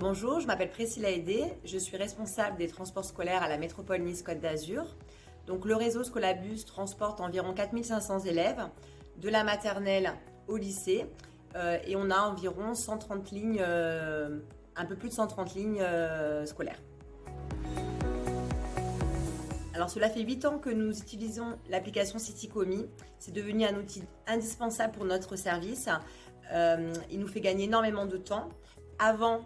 Bonjour, je m'appelle Priscilla Aidé, je suis responsable des transports scolaires à la métropole Nice-Côte d'Azur. Donc le réseau Scholabus transporte environ 4500 élèves, de la maternelle au lycée, et on a environ 130 lignes, un peu plus de 130 lignes scolaires. Alors cela fait 8 ans que nous utilisons l'application CityCommis. C'est devenu un outil indispensable pour notre service. Il nous fait gagner énormément de temps. Avant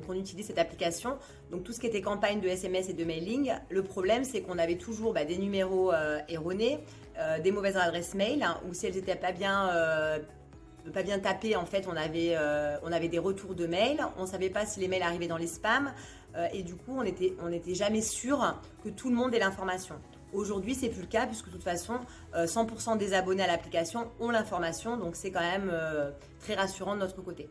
qu'on utilise cette application, donc tout ce qui était campagne de SMS et de mailing, le problème c'est qu'on avait toujours des numéros erronés, des mauvaises adresses mail, ou si elles n'étaient pas bien tapées, en fait on avait des retours de mails, on ne savait pas si les mails arrivaient dans les spams, et du coup on n'était jamais sûr que tout le monde ait l'information. Aujourd'hui, c'est plus le cas puisque de toute façon, 100% des abonnés à l'application ont l'information, donc c'est quand même très rassurant de notre côté.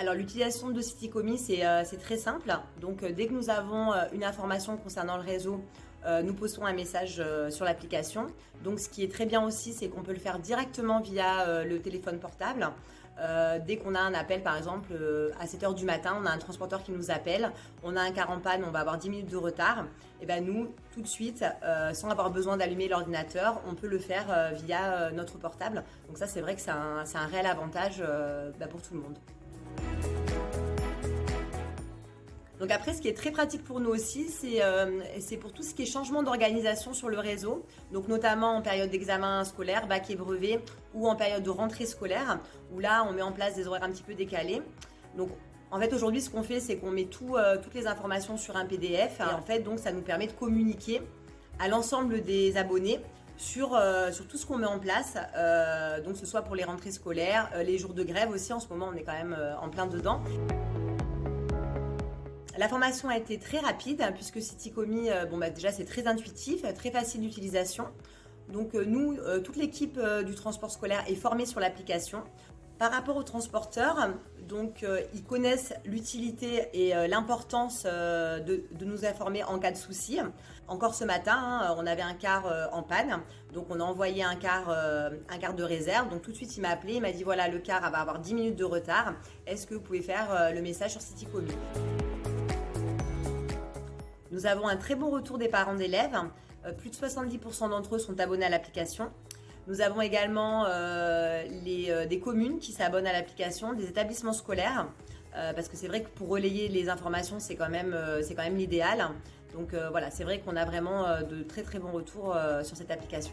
Alors l'utilisation de CityCommis, c'est très simple. Donc dès que nous avons une information concernant le réseau, nous postons un message sur l'application. Donc ce qui est très bien aussi, c'est qu'on peut le faire directement via le téléphone portable. Dès qu'on a un appel, par exemple, à 7h du matin, on a un transporteur qui nous appelle, on a un car en panne, on va avoir 10 minutes de retard, et bien nous, tout de suite, sans avoir besoin d'allumer l'ordinateur, on peut le faire via notre portable. Donc ça, c'est vrai que c'est un réel avantage pour tout le monde. Donc après, ce qui est très pratique pour nous aussi, c'est pour tout ce qui est changement d'organisation sur le réseau, donc notamment en période d'examen scolaire, bac et brevet, ou en période de rentrée scolaire, où là, on met en place des horaires un petit peu décalés. Donc en fait, aujourd'hui, ce qu'on fait, c'est qu'on met toutes les informations sur un PDF, et en fait, donc, ça nous permet de communiquer à l'ensemble des abonnés sur tout ce qu'on met en place, donc que ce soit pour les rentrées scolaires, les jours de grève aussi, en ce moment, on est quand même en plein dedans. La formation a été très rapide puisque CityCommis, déjà c'est très intuitif, très facile d'utilisation. Donc nous, toute l'équipe du transport scolaire est formée sur l'application. Par rapport aux transporteurs, donc ils connaissent l'utilité et l'importance de nous informer en cas de souci. Encore ce matin, on avait un car en panne, donc on a envoyé un car de réserve. Donc tout de suite, il m'a appelé, il m'a dit voilà, le car va avoir 10 minutes de retard. Est-ce que vous pouvez faire le message sur CityCommis ? Nous avons un très bon retour des parents d'élèves. Plus de 70% d'entre eux sont abonnés à l'application. Nous avons également des communes qui s'abonnent à l'application, des établissements scolaires, parce que c'est vrai que pour relayer les informations, c'est quand même l'idéal. Donc voilà, c'est vrai qu'on a vraiment de très très bons retours sur cette application.